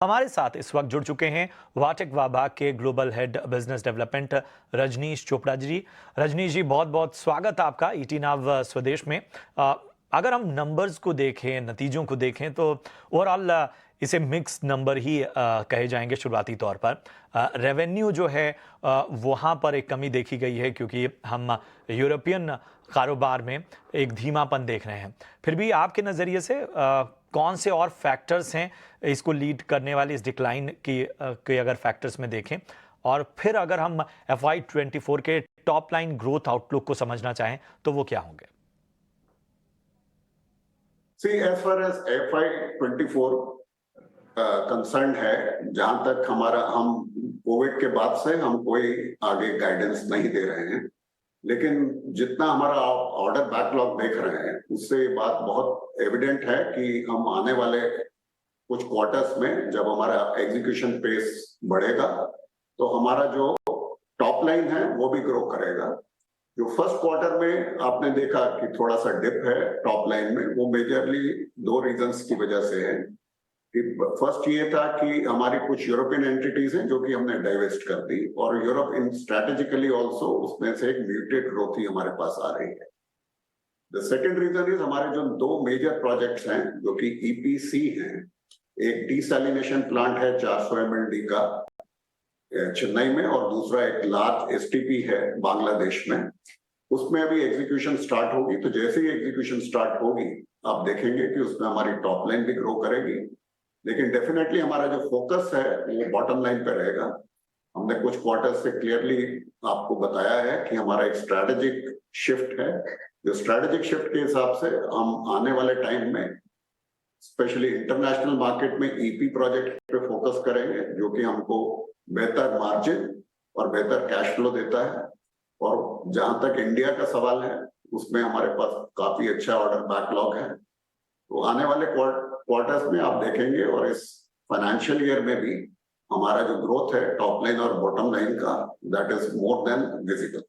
हमारे साथ इस वक्त जुड़ चुके हैं वाटेक विभाग के global head business development Rajneesh Chopra ji. Rajneesh ji, बहुत बहुत स्वागत आपका ईटी नाव स्वदेश में। अगर हम नंबर्स को देखें, नतीजों को देखें तो ओवरऑल इसे मिक्स नंबर ही कहे जाएंगे शुरुआती तौर पर। रेवेन्यू जो है वहाँ पर एक कमी देखी गई है क्योंकि हम यूरोपियन कारोबार में एक धीमापन देख रहे हैं। फिर भी आपके नज़रिए से कौन से और फैक्टर्स हैं इसको लीड करने वाले इस डिक्लाइन की अगर फैक्टर्स में देखें, और फिर अगर हम FY24 के टॉप लाइन ग्रोथ आउटलुक को समझना चाहें तो वो क्या होंगे? as far as FY24 concern है, जहां तक हम कोविड के बाद से हम कोई आगे गाइडेंस नहीं दे रहे हैं, लेकिन जितना हमारा ऑर्डर बैकलॉग देख रहे हैं उससे ये बात बहुत एविडेंट है कि हम आने वाले कुछ क्वार्टर्स में जब हमारा एग्जीक्यूशन पेस बढ़ेगा तो हमारा जो टॉप लाइन है वो भी ग्रो करेगा। जो फर्स्ट क्वार्टर में आपने देखा कि थोड़ा सा डिप है टॉप लाइन में, वो मेजरली दो रीजंस की वजह से है। फर्स्ट ये था कि हमारी कुछ यूरोपियन एंटिटीज हैं जो कि हमने डाइवेस्ट कर दी, और यूरोप इन स्ट्रेटेजिकली ऑल्सो उसमें से एक म्यूटेड ग्रोथ ही हमारे पास आ रही है। द सेकेंड रीजन इज हमारे जो दो मेजर प्रोजेक्ट्स हैं जो कि EPC हैं, एक डिसैलिनेशन प्लांट है 400 MLD का चेन्नई में, और दूसरा एक लार्ज STP है बांग्लादेश में। उसमें अभी एग्जीक्यूशन स्टार्ट होगी, तो जैसे ही एग्जीक्यूशन स्टार्ट होगी आप देखेंगे कि उसमें हमारी टॉप लाइन भी ग्रो करेगी, लेकिन डेफिनेटली हमारा जो फोकस है वो बॉटम लाइन पे रहेगा। हमने कुछ क्वार्टर से क्लियरली आपको बताया है कि हमारा एक स्ट्रैटेजिक शिफ्ट है। जो स्ट्रैटेजिक शिफ्ट के हिसाब से हम आने वाले टाइम में स्पेशली इंटरनेशनल मार्केट में EP प्रोजेक्ट पे फोकस करेंगे, जो कि हमको बेहतर मार्जिन और बेहतर कैश फ्लो देता है। और जहां तक इंडिया का सवाल है उसमें हमारे पास काफी अच्छा ऑर्डर बैकलॉग है, तो आने वाले क्वार्टर्स में आप देखेंगे, और इस फाइनेंशियल ईयर में भी हमारा जो ग्रोथ है टॉप लाइन और बॉटम लाइन का, that is more than visible.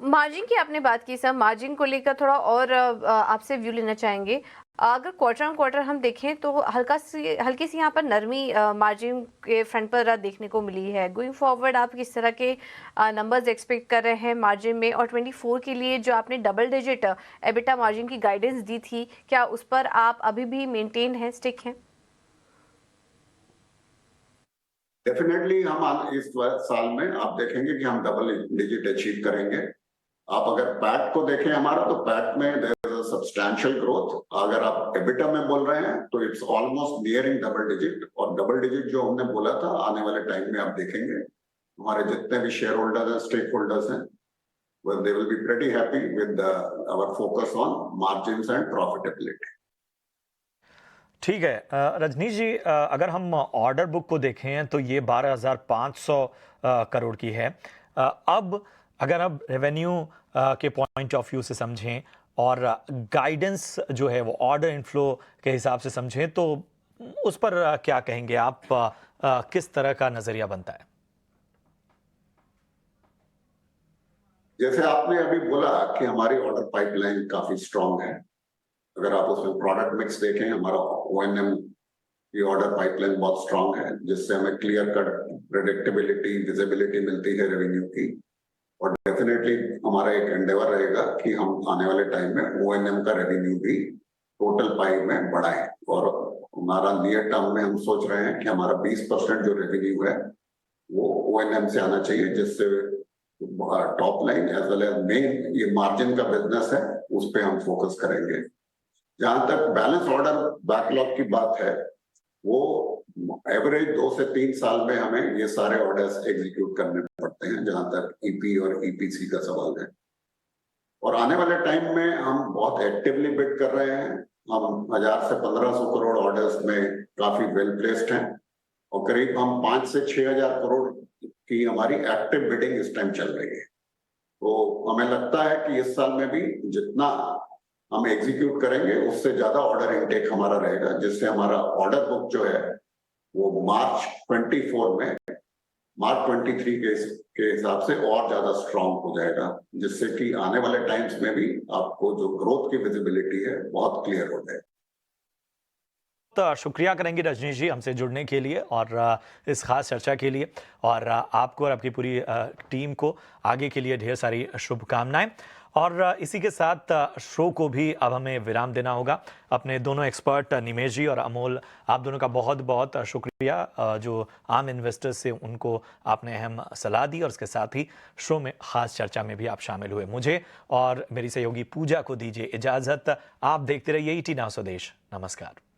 Margin की आपने बात की सर, मार्जिन को लेकर थोड़ा और आपसे व्यू लेना चाहेंगे। अगर क्वार्टर ऑन क्वार्टर हम देखें तो हल्की सी यहाँ पर नरमी मार्जिन के फ्रंट पर देखने को मिली है। गोइंग फॉरवर्ड आप किस तरह के नंबर्स एक्सपेक्ट कर रहे हैं मार्जिन में, और 24 के लिए जो आपने डबल डिजिट एबिटा मार्जिन की गाइडेंस दी थी, क्या उस पर आप अभी भी मेंटेन हैं, स्टिक हैं? डेफिनेटली हम इस साल में आप देखेंगे कि हम डबल डिजिट अचीव करेंगे। आप अगर पैट को देखें हमारा, तो पैट में there is a substantial growth. अगर आप एबिटा में बोल रहे हैं तो it's almost nearing double digit, और डबल डिजिट जो हमने बोला था आने वाले टाइम में आप देखेंगे हमारे जितने भी शेयर होल्डर्स हैं, स्टेक होल्डर्स हैं, well, they will be pretty happy with our focus on margins and profitability. ठीक है रजनीश जी, अगर हम ऑर्डर बुक को देखें तो ये 12,500 करोड़ की है। अब अगर आप रेवेन्यू के पॉइंट ऑफ व्यू से समझें और गाइडेंस जो है वो ऑर्डर इनफ्लो के हिसाब से समझें तो उस पर क्या कहेंगे आप? किस तरह का नजरिया बनता है? जैसे आपने अभी बोला कि हमारी ऑर्डर पाइपलाइन काफी स्ट्रांग है। अगर आप उसमें प्रोडक्ट मिक्स देखें, हमारा O&M की ऑर्डर पाइपलाइन बहुत स्ट्रांग है, जिससे हमें क्लियर कट प्रेडिक्टेबिलिटी, विजिबिलिटी मिलती है रेवेन्यू की। और डेफिनेटली हमारा एक एंडेवर रहेगा कि हम आने वाले टाइम में O&M का रेवेन्यू भी टोटल पाई में बढ़ाएं, और हमारा नियर टर्म में हम सोच रहे हैं कि हमारा 20% जो रेवेन्यू है वो O&M से आना चाहिए, जिससे top line as well as main ये मार्जिन का बिजनेस है उस पर हम फोकस करेंगे। जहां तक बैलेंस ऑर्डर बैकलॉग की बात है, वो एवरेज 2 से 3 साल में हमें ये सारे ऑर्डर्स एग्जीक्यूट करने पड़ते हैं, जहां तक EP और EPC का सवाल है। और आने वाले टाइम में हम बहुत एक्टिवली बिड कर रहे हैं। हम 1000 से 1500 करोड़ ऑर्डर्स में काफी वेल प्लेस्ड हैं, और करीब हम 5 से 6000 करोड़ की हमारी एक्टिव बिडिंग इस टाइम चल रही है। तो हमें लगता है कि इस साल में भी जितना हम एग्जीक्यूट करेंगे उससे ज्यादा ऑर्डर इनटेक हमारा रहेगा, जिससे हमारा ऑर्डर बुक जो है वो मार्च 23 के हिसाब से और ज्यादा स्ट्रांग हो जाएगा, जिससे कि आने वाले टाइम्स में भी आपको जो ग्रोथ की विजिबिलिटी है बहुत क्लियर हो जाएगी। शुक्रिया करेंगे रजनीश जी हमसे जुड़ने के लिए और इस खास चर्चा के लिए, और आपको और आपकी पूरी टीम को आगे के लिए ढेर सारी शुभकामनाएं। और इसी के साथ शो को भी अब हमें विराम देना होगा। अपने दोनों एक्सपर्ट निमेश जी और अमोल, आप दोनों का बहुत बहुत शुक्रिया, जो आम इन्वेस्टर्स से उनको आपने अहम सलाह दी, और उसके साथ ही शो में खास चर्चा में भी आप शामिल हुए। मुझे और मेरी सहयोगी पूजा को दीजिए इजाजत। आप देखते रहिए ईटी नाउ स्वदेश। नमस्कार।